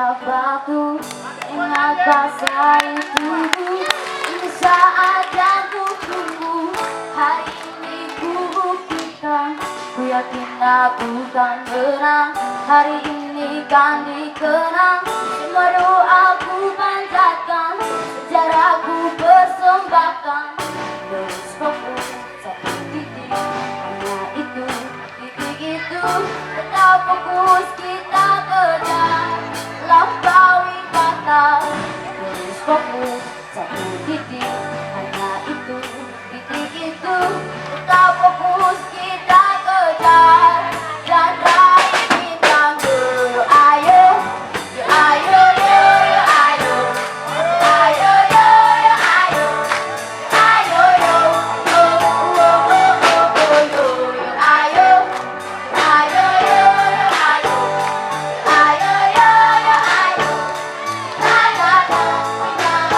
setiap waktu ingat bahasa itu. Ini saat yang ku tunggu, hari ini ku buktikan. Ku yakin aku kan menang, hari ini kan dikenang. Semua doaku panjatkan, sejarahku persembahkan. Terus fokus satu titik, hanya itu, titik itu. Tetap fokus kita kejar, lampaui batas. Terus fokus satu titik, hanya itu, titik itu. Tetap fokus kita kejar dan raih bintang. Yo ayo, yo ayo, yo ayo, ayo yo yo ayo, ayo yo, oh oh oh oh oh yo, ayo, ayo yo yo ayo, ayo yo yo ayo, la la la la.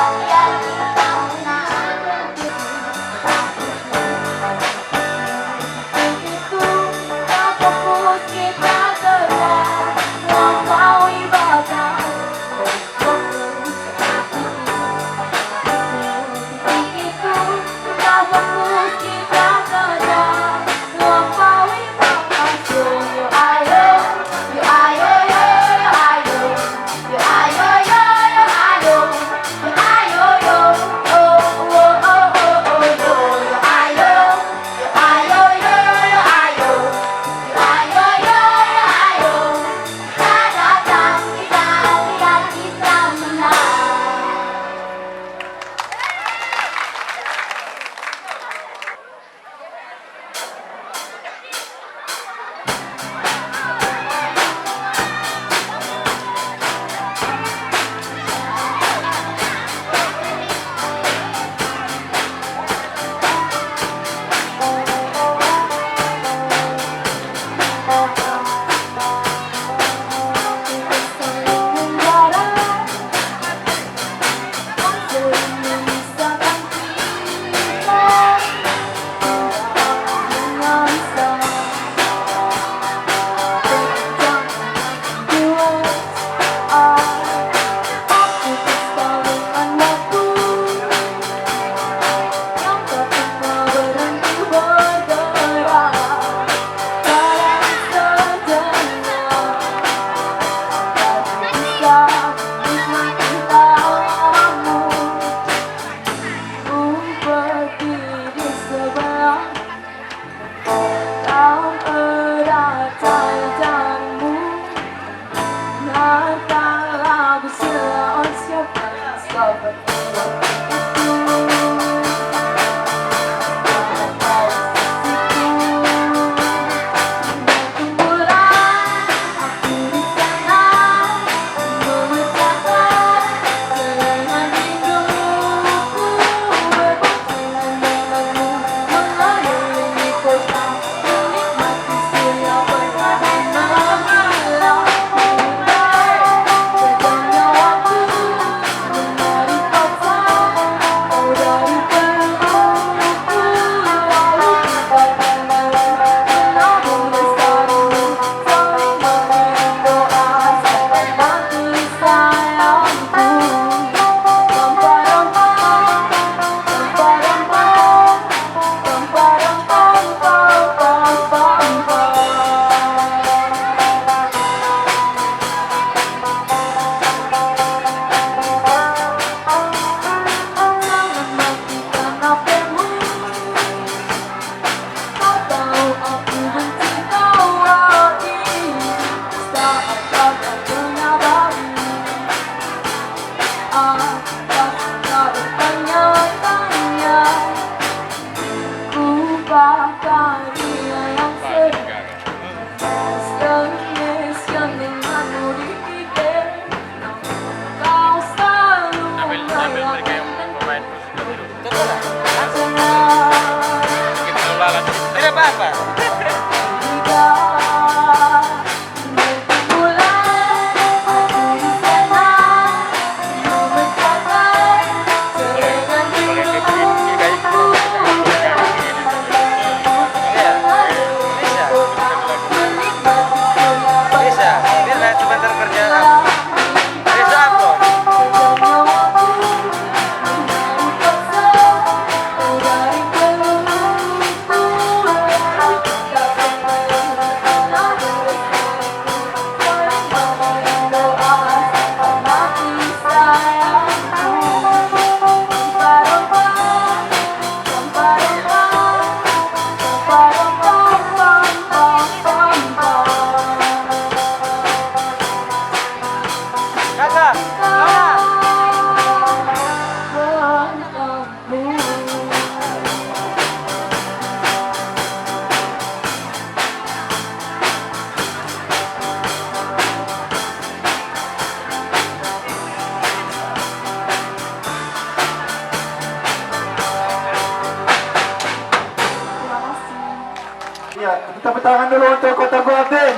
Ya, tepuk tangan dulu untuk Kota Guaben.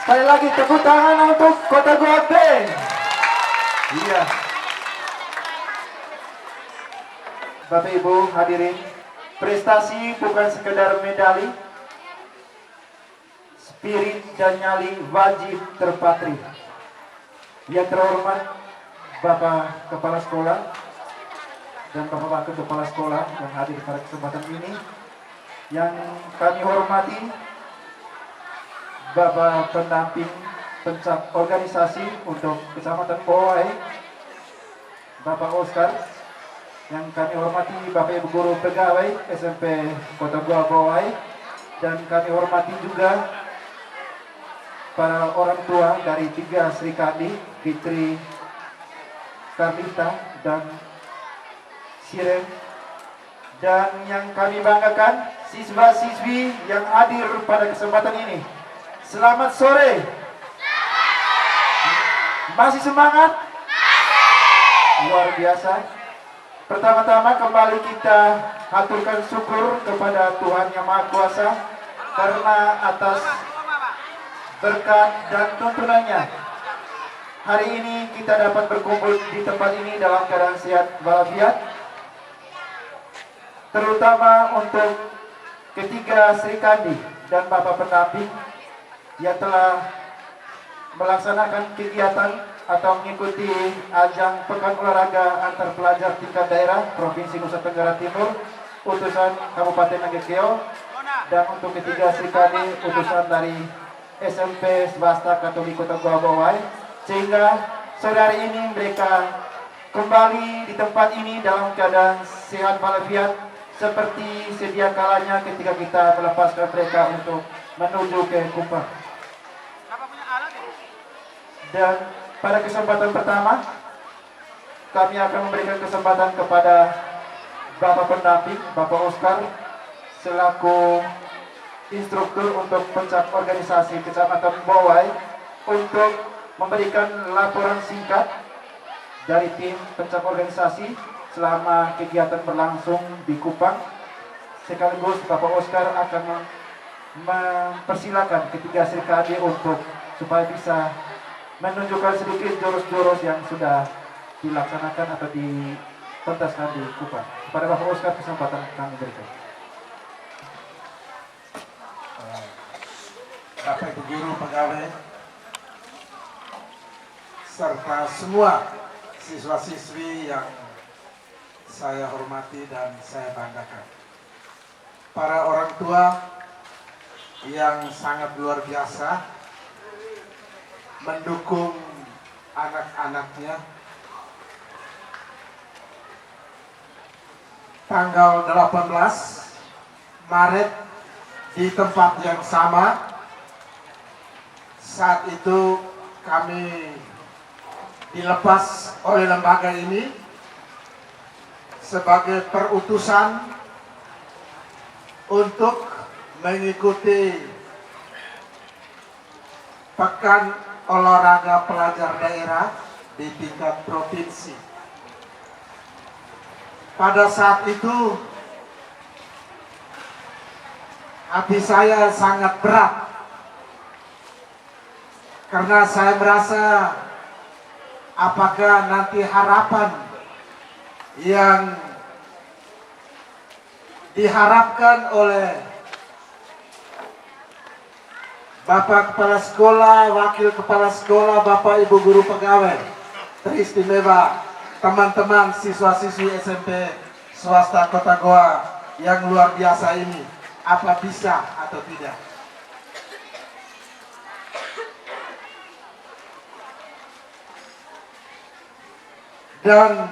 Sekali lagi tepuk tangan untuk Kota Guaben. Iya. Bapak Ibu hadirin, prestasi bukan sekedar medali, spirit dan nyali wajib terpatri. Yang terhormat Bapak Kepala Sekolah dan Bapak Wakil Kepala Sekolah yang hadir pada kesempatan ini, yang kami hormati Bapak Pendamping Pencak Organisasi untuk Kecamatan Bowai, Bapak Oscar, yang kami hormati Bapak Ibu Guru Pegawai SMP Kota Gua Bowai, dan kami hormati juga para orang tua dari 3 Sri Kandi, Fitri, Karlita, dan Siren, dan yang kami banggakan siswa-siswi yang hadir pada kesempatan ini. Selamat sore. Masih semangat? Luar biasa. Pertama-tama kembali kita haturkan syukur kepada Tuhan Yang Maha Kuasa karena atas berkat dan tuntunannya hari ini kita dapat berkumpul di tempat ini dalam keadaan sehat walafiat, terutama untuk ketiga Sri Kandi dan Bapak Pendamping yang telah melaksanakan kegiatan atau mengikuti ajang Pekan Olahraga Antar Pelajar Tingkat Daerah Provinsi Nusa Tenggara Timur utusan Kabupaten Nagekeo, dan untuk ketiga Sri Kandi utusan dari SMP Swasta Katolik Kota Gua Bowai, sehingga sore hari ini mereka kembali di tempat ini dalam keadaan sehat walafiat seperti sedia kalanya ketika kita melepaskan mereka untuk menuju ke Kupang. Dan pada kesempatan pertama kami akan memberikan kesempatan kepada Bapak Pendamping, Bapak Oscar, selaku instruktur untuk Pencak Organisasi Kecamatan Bowai, untuk memberikan laporan singkat dari tim Pencak Organisasi selama kegiatan berlangsung di Kupang. Sekaligus Bapak Oscar akan mempersilakan ketiga Sri Kandi untuk supaya bisa menunjukkan sedikit jurus-jurus yang sudah dilaksanakan atau dipentaskan di Kupang. Kepada Bapak Oscar kesempatan kami berikan. Bapak Ibu Guru Pegawai serta semua siswa-siswi yang saya hormati dan saya banggakan, para orang tua yang sangat luar biasa mendukung anak-anaknya. Tanggal 18 Maret di tempat yang sama, saat itu kami dilepas oleh lembaga ini sebagai perutusan untuk mengikuti Pekan Olahraga Pelajar Daerah di tingkat provinsi. Pada saat itu hati saya sangat berat karena saya merasa apakah nanti harapan yang diharapkan oleh Bapak Kepala Sekolah, Wakil Kepala Sekolah, Bapak Ibu Guru Pegawai, teristimewa teman-teman siswa-siswi SMP Swasta Kota Goa yang luar biasa ini, apa bisa atau tidak? Dan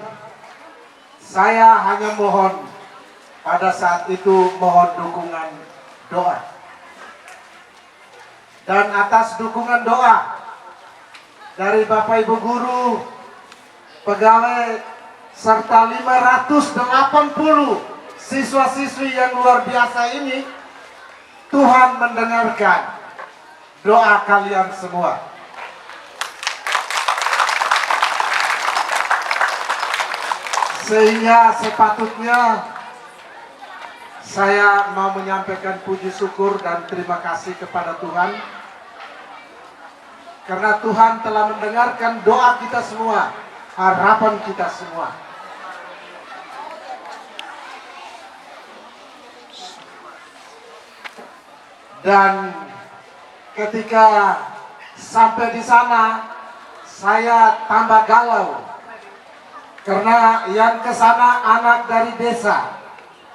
saya hanya mohon pada saat itu, mohon dukungan doa. Dan atas dukungan doa dari Bapak Ibu Guru, pegawai, serta 580 siswa-siswi yang luar biasa ini, Tuhan mendengarkan doa kalian semua. Sehingga sepatutnya saya mau menyampaikan puji syukur dan terima kasih kepada Tuhan karena Tuhan telah mendengarkan doa kita semua, harapan kita semua. Dan ketika sampai di sana, saya tambah galau karena yang ke sana anak dari desa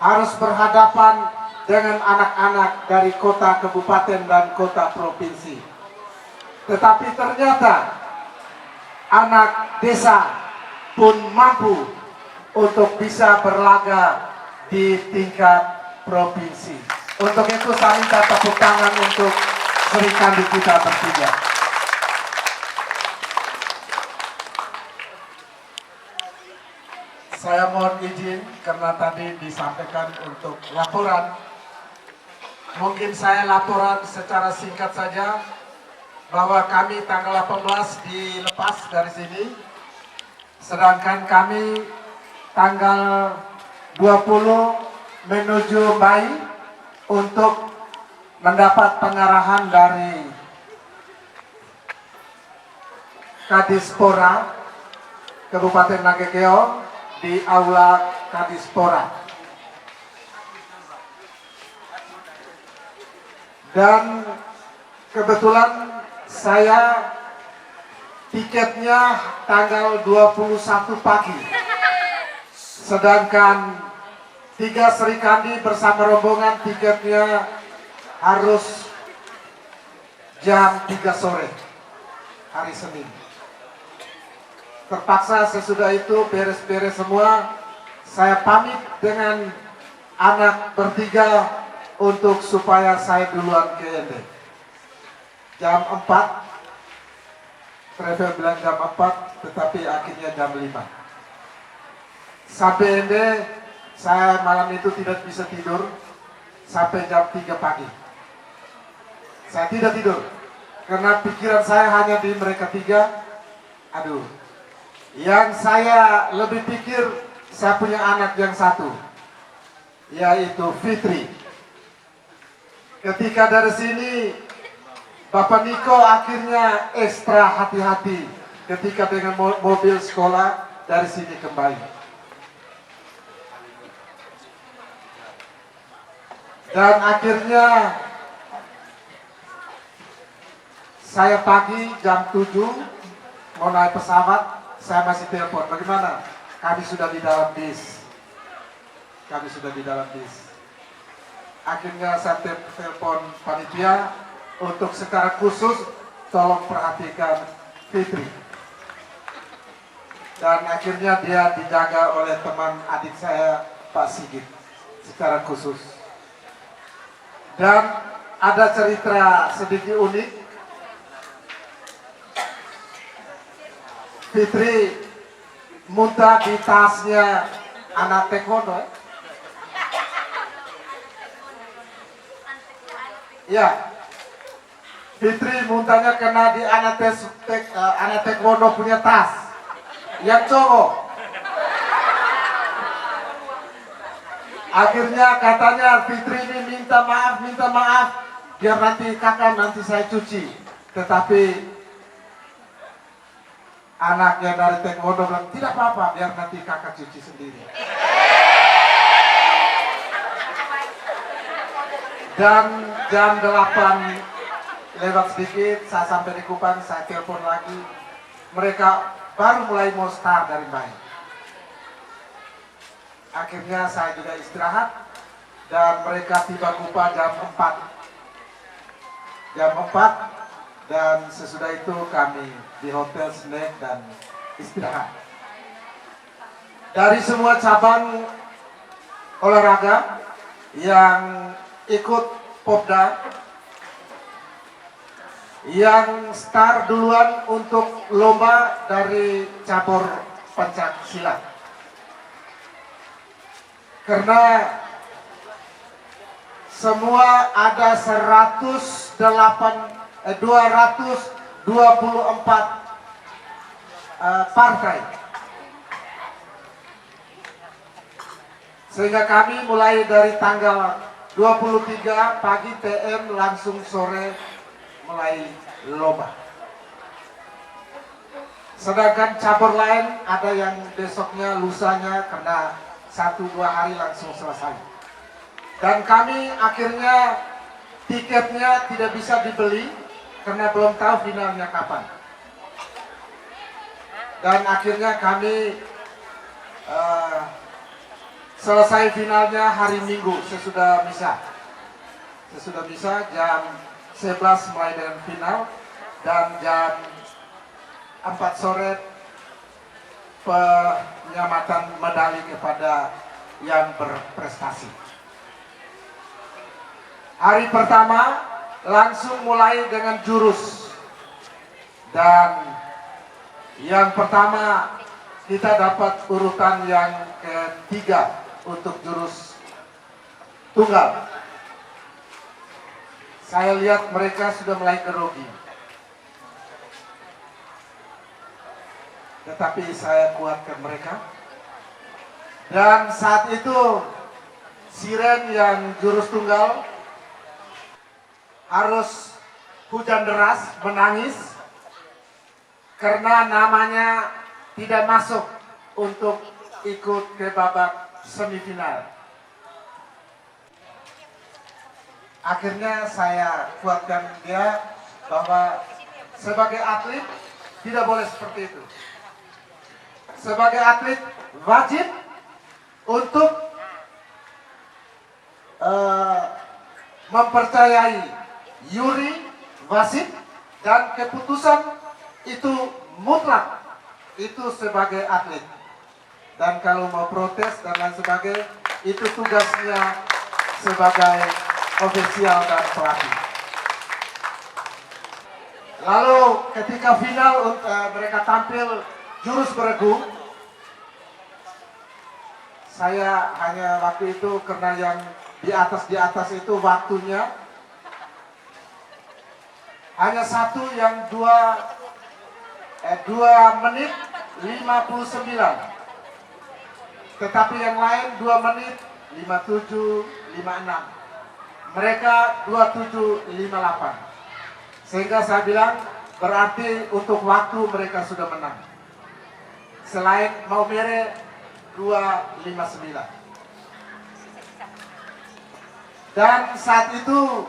harus berhadapan dengan anak-anak dari kota, kabupaten, dan kota provinsi. Tetapi ternyata anak desa pun mampu untuk bisa berlaga di tingkat provinsi. Untuk itu saya minta tepuk tangan untuk Sri Kandi kita bertiga. Saya mohon izin karena tadi disampaikan untuk laporan. Mungkin saya laporan secara singkat saja bahwa kami tanggal 18 dilepas dari sini. Sedangkan kami tanggal 20 menuju Mbai untuk mendapat pengarahan dari Kadispora Kabupaten Nagekeo di Aula Kadispora. Dan kebetulan saya tiketnya tanggal 21 pagi. Sedangkan 3 Sri Kandi bersama rombongan tiketnya harus jam 3 sore hari Senin. Terpaksa sesudah itu beres-beres semua, saya pamit dengan anak bertiga untuk supaya saya duluan ke Ende. Jam 4, travel bilang jam 4, tetapi akhirnya jam 5. Sampai Ende, saya malam itu tidak bisa tidur sampai jam 3 pagi. Saya tidak tidur karena pikiran saya hanya di mereka tiga. Aduh, yang saya lebih pikir, saya punya anak yang satu, yaitu Fitri. Ketika dari sini Bapak Niko akhirnya ekstra hati-hati ketika dengan mobil sekolah dari sini kembali. Dan akhirnya saya pagi jam 7 mau naik pesawat, saya masih telepon, bagaimana? Kami sudah di dalam bis. Kami sudah di dalam bis. Akhirnya saya telepon panitia untuk secara khusus tolong perhatikan Fitri. Dan akhirnya dia dijaga oleh teman adik saya, Pak Sigit, secara khusus. Dan ada cerita sedikit unik. Fitri muntah di tasnya anak taekwondo. Ya, Fitri muntahnya kena di anak taekwondo punya tas yang cowok. Akhirnya katanya Fitri ini minta maaf, biar nanti kakak nanti saya cuci. Tetapi anaknya dari taekwondo bilang tidak apa-apa, biar nanti kakak cuci sendiri. Dan jam 8 lewat sedikit, saya sampai di Kupang, saya telepon lagi. Mereka baru mulai mau start dari Mbai. Akhirnya saya juga istirahat dan mereka tiba Kupang jam 4. Jam 4 dan sesudah itu kami di hotel snack dan istirahat. Dari semua cabang olahraga yang ikut Popda, yang start duluan untuk lomba dari cabur pencak silat. Karena semua ada 224 partai. Sehingga kami mulai dari tanggal 23 pagi TM langsung sore mulai lomba. Sedangkan cabur lain ada yang besoknya, lusanya, karena 1-2 hari langsung selesai. Dan kami akhirnya tiketnya tidak bisa dibeli karena belum tahu finalnya kapan. Dan akhirnya kami selesai finalnya hari Minggu sesudah misa. Sesudah misa jam 11 mulai dengan final, dan jam 4 sore penyamatan medali kepada yang berprestasi. Hari pertama langsung mulai dengan jurus, dan yang pertama kita dapat urutan yang ketiga untuk jurus tunggal. Saya lihat mereka sudah mulai grogi, tetapi saya kuatkan mereka. Dan saat itu siren yang jurus tunggal harus hujan deras, menangis karena namanya tidak masuk untuk ikut ke babak semifinal. Akhirnya saya kuatkan dia bahwa sebagai atlet tidak boleh seperti itu. Sebagai atlet wajib untuk mempercayai juri, wasit, dan keputusan itu mutlak. Itu sebagai atlet. Dan kalau mau protes dan lain sebagainya, itu tugasnya sebagai ofisial dan pelatih. Lalu ketika final mereka tampil jurus beregu, saya hanya waktu itu karena yang di atas itu waktunya hanya satu yang 2 menit 59. Tetapi yang lain 2 menit 57, 56. Mereka 27, 58. Sehingga saya bilang berarti untuk waktu mereka sudah menang. Selain Maumere 259. Dan saat itu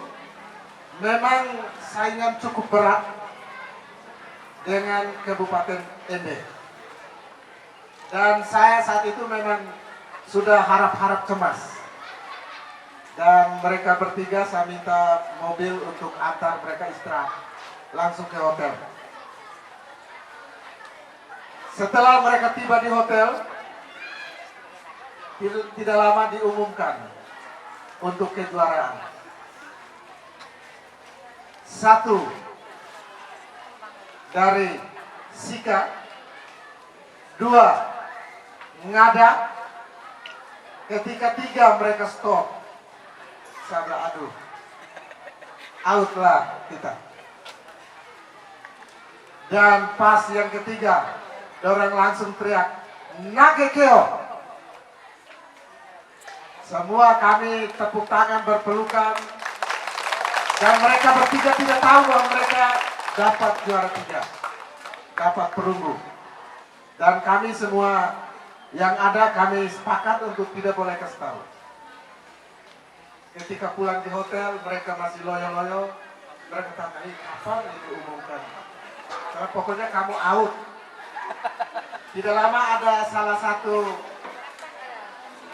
memang saingan cukup berat dengan Kabupaten Ende. Dan saya saat itu memang sudah harap-harap cemas. Dan mereka bertiga saya minta mobil untuk antar mereka istirahat langsung ke hotel. Setelah mereka tiba di hotel, tidak lama diumumkan untuk kejuaraan. 1 dari Sika, 2 Ngada, ketika 3 mereka stop. Saya bilang, aduh, out lah kita. Dan pas yang ketiga, orang langsung teriak, Nagekeo. Semua kami tepuk tangan berpelukan, dan mereka bertiga tidak tahu bahwa mereka dapat juara 3, dapat perunggu. Dan kami semua yang ada kami sepakat untuk tidak boleh kasih tahu. Ketika pulang di hotel mereka masih loyo-loyo. Mereka tanya, kapan ini diumumkan? Karena pokoknya kamu out. Tidak lama ada salah satu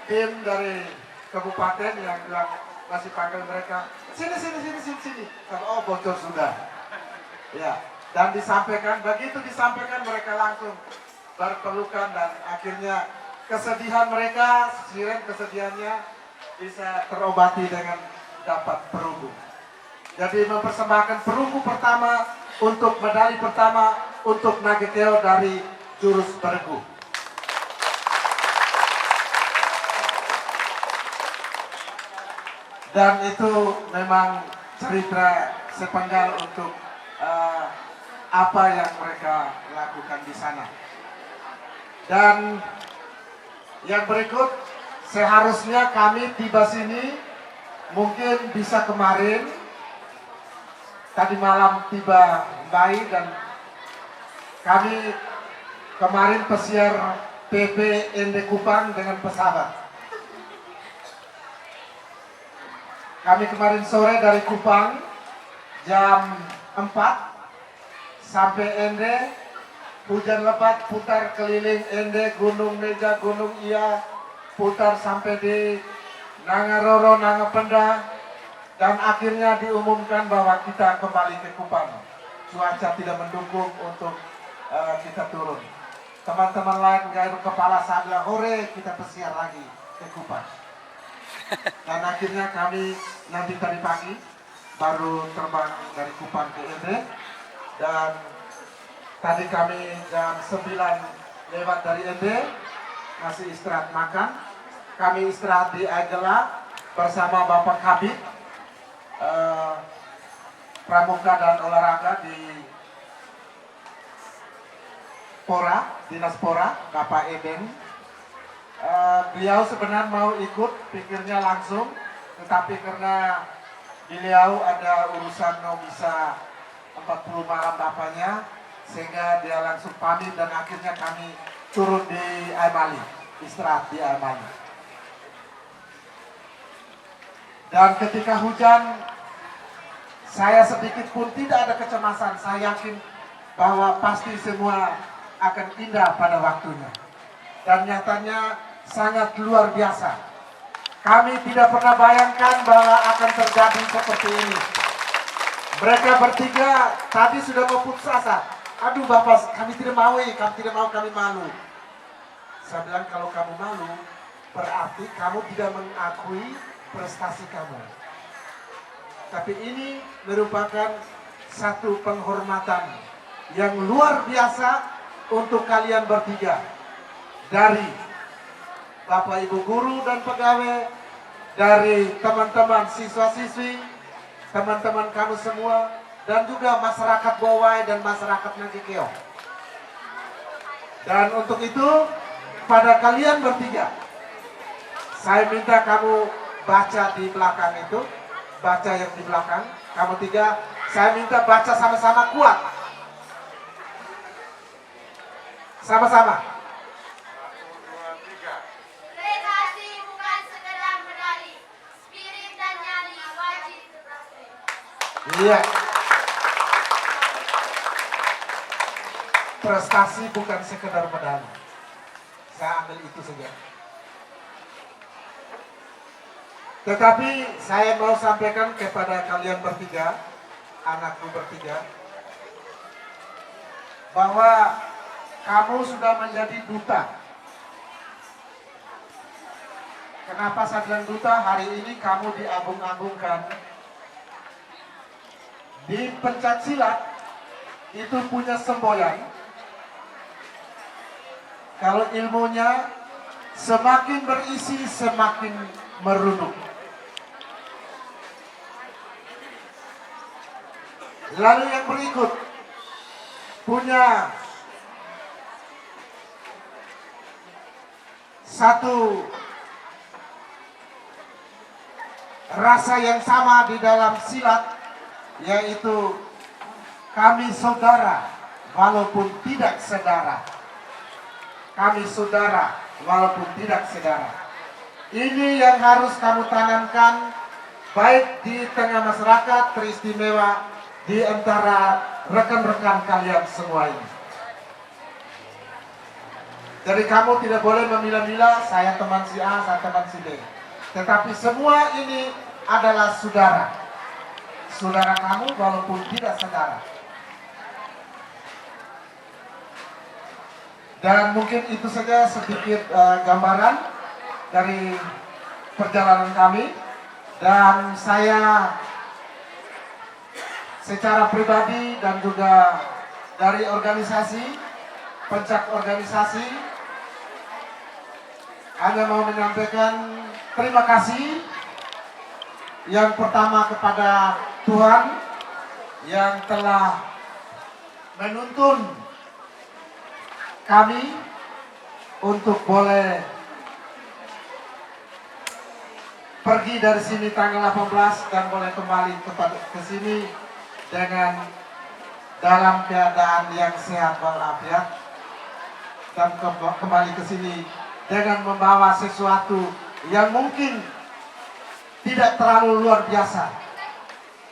tim dari kabupaten yang bilang, masih panggil mereka, sini. Oh, bocor sudah. Ya, dan disampaikan, begitu disampaikan mereka langsung berpelukan, dan akhirnya kesedihan mereka, siren kesedihannya bisa terobati dengan dapat perunggu. Jadi mempersembahkan perunggu pertama untuk medali pertama untuk Nagekeo dari jurus beregu. Dan itu memang cerita sepenggal untuk apa yang mereka lakukan di sana. Dan yang berikut seharusnya kami tiba sini mungkin bisa kemarin, tadi malam tiba baik, dan kami kemarin pesiar PP ND Kupang dengan pesawat. Kami kemarin sore dari Kupang jam 4 sampai ND, hujan lebat, putar keliling ND, Gunung Meja, Gunung Iya, putar sampai di Nangaroro, Nangapenda, dan akhirnya diumumkan bahwa kita kembali ke Kupang. Cuaca tidak mendukung untuk kita turun. Teman-teman lain gairah kepala saya bilang, hore, kita pesiar lagi ke Kupang. Dan akhirnya kami nanti tadi pagi baru terbang dari Kupang ke ND, dan tadi kami jam 9 lewat dari ND, masih istirahat makan. Kami istirahat di Agela bersama Bapak Kabit Pramuka dan Olahraga di Pora, Dinas Pora, Bapak Eben. Beliau sebenarnya mau ikut, pikirnya langsung, tetapi karena beliau ada urusan mau bisa 40 malam bapaknya, sehingga dia langsung pamit, dan akhirnya kami turun di Aimali, istirahat di Aimali. Dan ketika hujan, saya sedikit pun tidak ada kecemasan. Saya yakin bahwa pasti semua akan indah pada waktunya. Dan nyatanya sangat luar biasa. Kami tidak pernah bayangkan bahwa akan terjadi seperti ini. Mereka bertiga tadi sudah mau putus asa. Aduh Bapak, kami tidak mau, kami malu. Saya bilang, kalau kamu malu, berarti kamu tidak mengakui prestasi kamu. Tapi ini merupakan satu penghormatan yang luar biasa untuk kalian bertiga. Dari Bapak Ibu guru dan pegawai, dari teman-teman siswa-siswi, teman-teman kamu semua, dan juga masyarakat Bowai dan masyarakat Nangkikeo. Dan untuk itu, pada kalian bertiga, saya minta kamu baca di belakang itu, baca yang di belakang, kamu tiga, saya minta baca sama-sama kuat. Sama-sama. Prestasi bukan sekedar medali, spirit dan nyali wajib berbakti. Iya. Prestasi bukan sekedar medali. Saya ambil itu saja. Tetapi saya mau sampaikan kepada kalian bertiga, anakku bertiga, bahwa kamu sudah menjadi duta. Kenapa saya bilang duta? Hari ini kamu diagung-agungkan. Di pencak silat itu punya semboyan. Kalau ilmunya semakin berisi, semakin merunduk. Lalu yang berikut punya satu rasa yang sama di dalam silat, yaitu kami saudara walaupun tidak sedara. Kami saudara walaupun tidak sedara. Ini yang harus kamu tanamkan, baik di tengah masyarakat, teristimewa di antara rekan-rekan kalian semua ini. Jadi kamu tidak boleh memilah-milah, saya teman si A, saya teman si B. Tetapi semua ini adalah saudara. Saudara kamu walaupun tidak saudara. Dan mungkin itu saja sedikit gambaran dari perjalanan kami. Dan saya secara pribadi dan juga dari organisasi, pencak organisasi, hanya mau menyampaikan terima kasih yang pertama kepada Tuhan yang telah menuntun kami untuk boleh pergi dari sini tanggal 18 dan boleh kembali ke sini dengan dalam keadaan yang sehat walafiat, dan kembali ke sini dengan membawa sesuatu yang mungkin tidak terlalu luar biasa.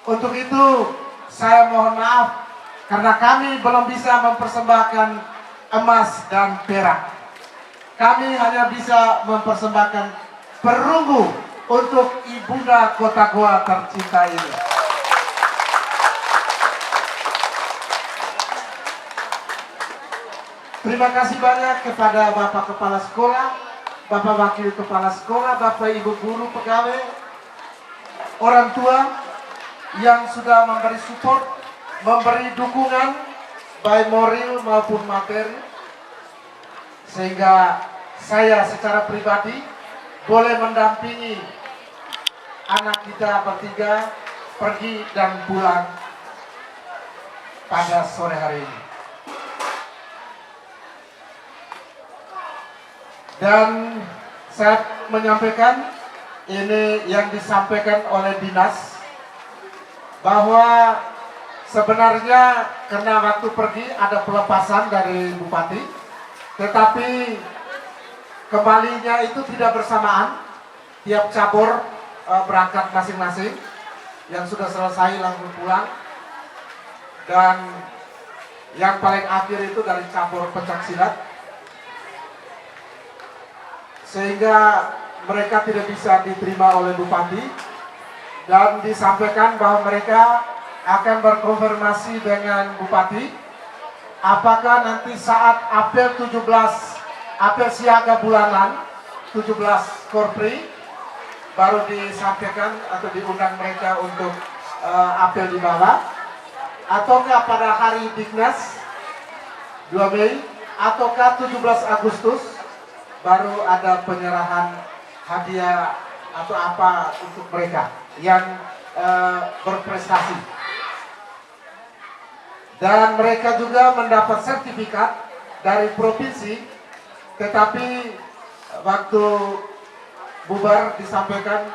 Untuk itu saya mohon maaf karena kami belum bisa mempersembahkan emas dan perak. Kami hanya bisa mempersembahkan perunggu untuk ibunda Kota Goa tercinta ini. Terima kasih banyak kepada Bapak Kepala Sekolah, Bapak Wakil Kepala Sekolah, Bapak Ibu Guru Pegawai, orang tua yang sudah memberi support, memberi dukungan baik moral maupun materi, sehingga saya secara pribadi boleh mendampingi anak kita bertiga pergi dan pulang pada sore hari ini. Dan saya menyampaikan ini yang disampaikan oleh dinas, bahwa sebenarnya karena waktu pergi ada pelepasan dari Bupati, tetapi kembalinya itu tidak bersamaan, tiap cabur berangkat masing-masing, yang sudah selesai langsung pulang, dan yang paling akhir itu dari cabur pencak silat, sehingga mereka tidak bisa diterima oleh Bupati, dan disampaikan bahwa mereka akan berkonfirmasi dengan Bupati apakah nanti saat apel 17, apel siaga bulanan 17 Korpri baru disampaikan atau diundang mereka untuk apel di bawah, ataukah pada hari Dignas 2 Mei ataukah 17 Agustus baru ada penyerahan hadiah atau apa untuk mereka yang berprestasi. Dan mereka juga mendapat sertifikat dari provinsi, tetapi waktu bubar disampaikan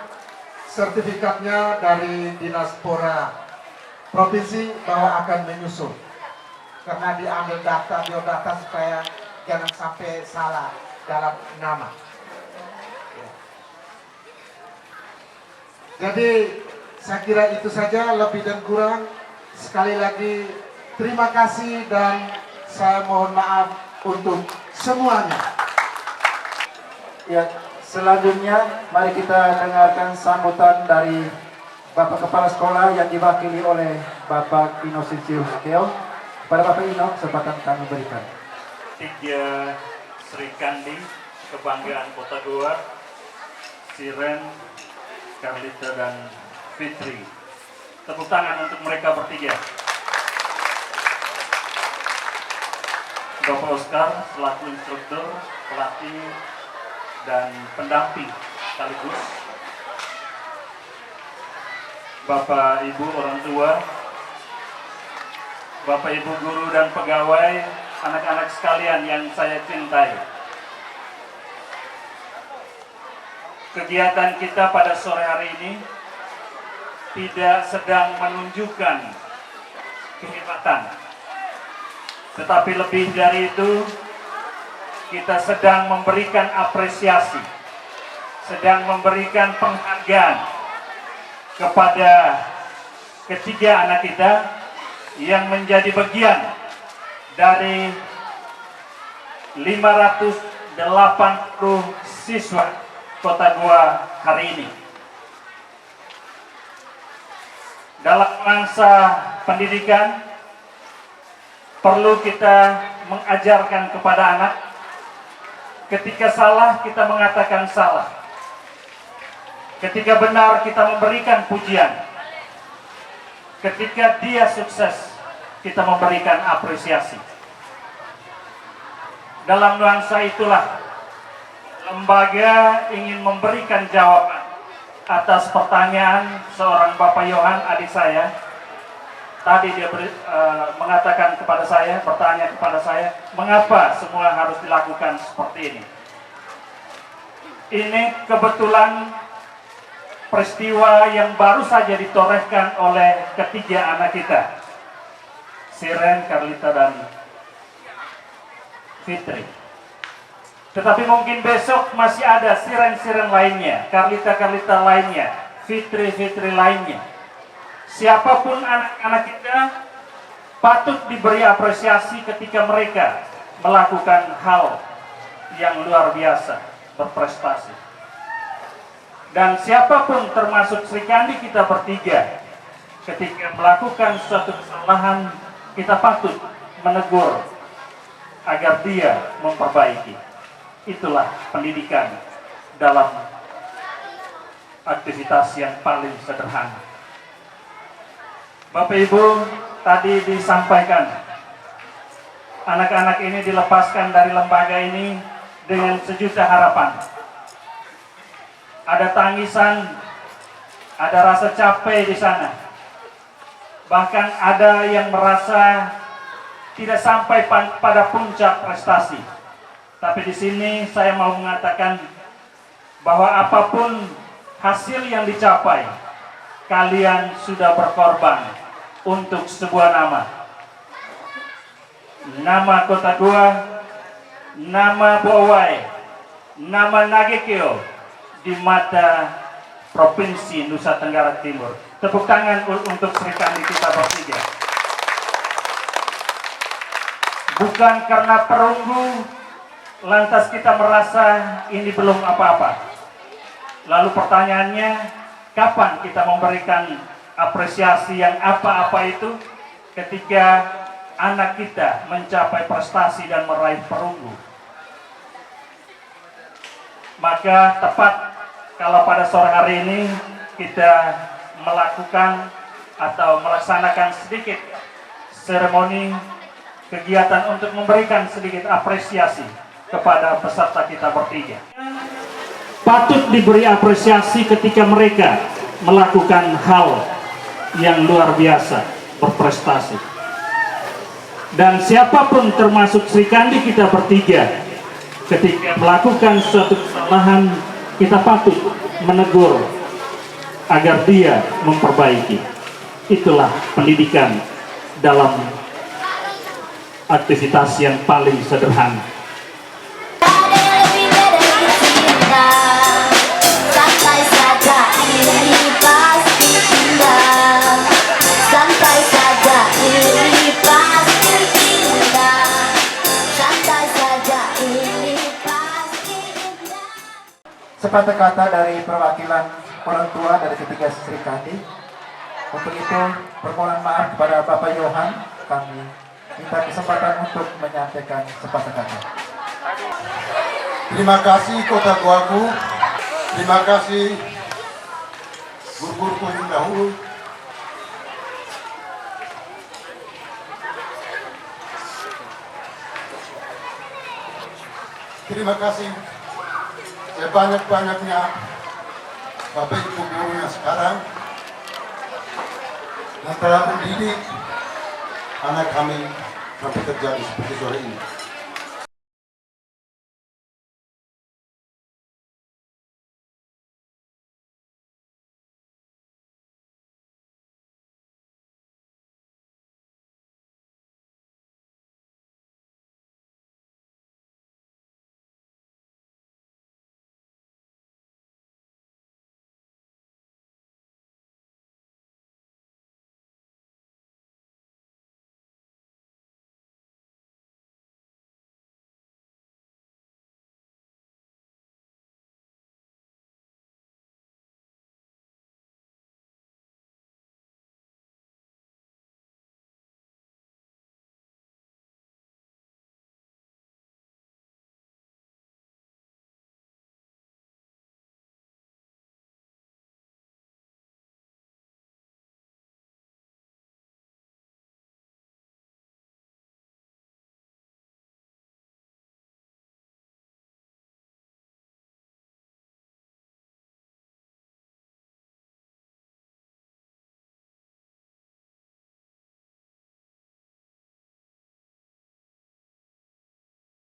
sertifikatnya dari Dinas Pora Provinsi bahwa akan menyusul, karena diambil data biodata supaya jangan sampai salah dalam nama. Jadi saya kira itu saja, lebih dan kurang. Sekali lagi terima kasih dan saya mohon maaf untuk semuanya. Ya, selanjutnya mari kita dengarkan sambutan dari Bapak Kepala Sekolah yang diwakili oleh Bapak Ino Sisius Keo. Kepada Bapak Ino, kesempatan kami berikan. 3 Sri Kandi, kebanggaan Kota Goa, Siren, Carlita dan Fitri. Tepuk tangan untuk mereka bertiga. Bapak Oscar selaku instruktur, pelatih dan pendamping sekaligus. Bapak Ibu orang tua, Bapak Ibu guru dan pegawai, anak-anak sekalian yang saya cintai. Kegiatan kita pada sore hari ini tidak sedang menunjukkan kehebatan, tetapi lebih dari itu kita sedang memberikan apresiasi, sedang memberikan penghargaan kepada ketiga anak kita yang menjadi bagian dari 580 siswa Kota Goa hari ini. Dalam masa pendidikan perlu kita mengajarkan kepada anak, ketika salah kita mengatakan salah, ketika benar kita memberikan pujian, ketika dia sukses kita memberikan apresiasi. Dalam nuansa itulah lembaga ingin memberikan jawaban atas pertanyaan seorang Bapak Yohan, adik saya. Tadi dia mengatakan kepada saya, bertanya kepada saya, mengapa semua harus dilakukan seperti ini? Ini kebetulan peristiwa yang baru saja ditorehkan oleh ketiga anak kita, Siren, Carlita, dan Fitri. Tetapi mungkin besok masih ada Siren lainnya, Carlita lainnya, Fitri lainnya. Siapapun anak-anak kita patut diberi apresiasi ketika mereka melakukan hal yang luar biasa, berprestasi. Dan siapapun termasuk Sri Kandi kita bertiga, ketika melakukan suatu kesalahan, kita patut menegur agar dia memperbaiki. Itulah pendidikan dalam aktivitas yang paling sederhana. Bapak Ibu, tadi disampaikan, anak-anak ini dilepaskan dari lembaga ini dengan sejuta harapan. Ada tangisan, ada rasa capek di sana. Bahkan ada yang merasa tidak sampai pada puncak prestasi. Tapi di sini saya mau mengatakan bahwa apapun hasil yang dicapai, kalian sudah berkorban untuk sebuah nama. Nama Kota Goa, nama Bowai, nama Nagekeo di mata Provinsi Nusa Tenggara Timur. Tepuk tangan untuk Sri Kandi kita bertiga. Bukan karena perunggu, lantas kita merasa ini belum apa-apa. Lalu pertanyaannya, kapan kita memberikan apresiasi yang apa-apa itu? Ketika anak kita mencapai prestasi dan meraih perunggu. Maka tepat kalau pada sore hari ini kita melakukan atau melaksanakan sedikit seremoni kegiatan untuk memberikan sedikit apresiasi kepada peserta kita bertiga. Patut diberi apresiasi ketika mereka melakukan hal yang luar biasa, berprestasi. Dan siapapun termasuk Sri Kandi kita bertiga, ketika melakukan suatu kesalahan, kita patut menegur agar dia memperbaiki. Itulah pendidikan dalam aktivitas yang paling sederhana. Santai saja, ini pasti indah. Santai saja, ini pasti indah. Santai saja, ini pasti indah. Sepatah kata dari perwakilan orang tua dari ketiga Sri Kandi. Untuk itu permohonan maaf kepada Bapak Yohan, kami minta kesempatan untuk menyampaikan sepatah kata. Terima kasih Kota Goaku, terima kasih guru-guruku yang dahulu. Terima kasih sebanyak-banyaknya Bapak Ibu gurunya sekarang yang telah mendidik anak kami sampai terjadi seperti sore ini.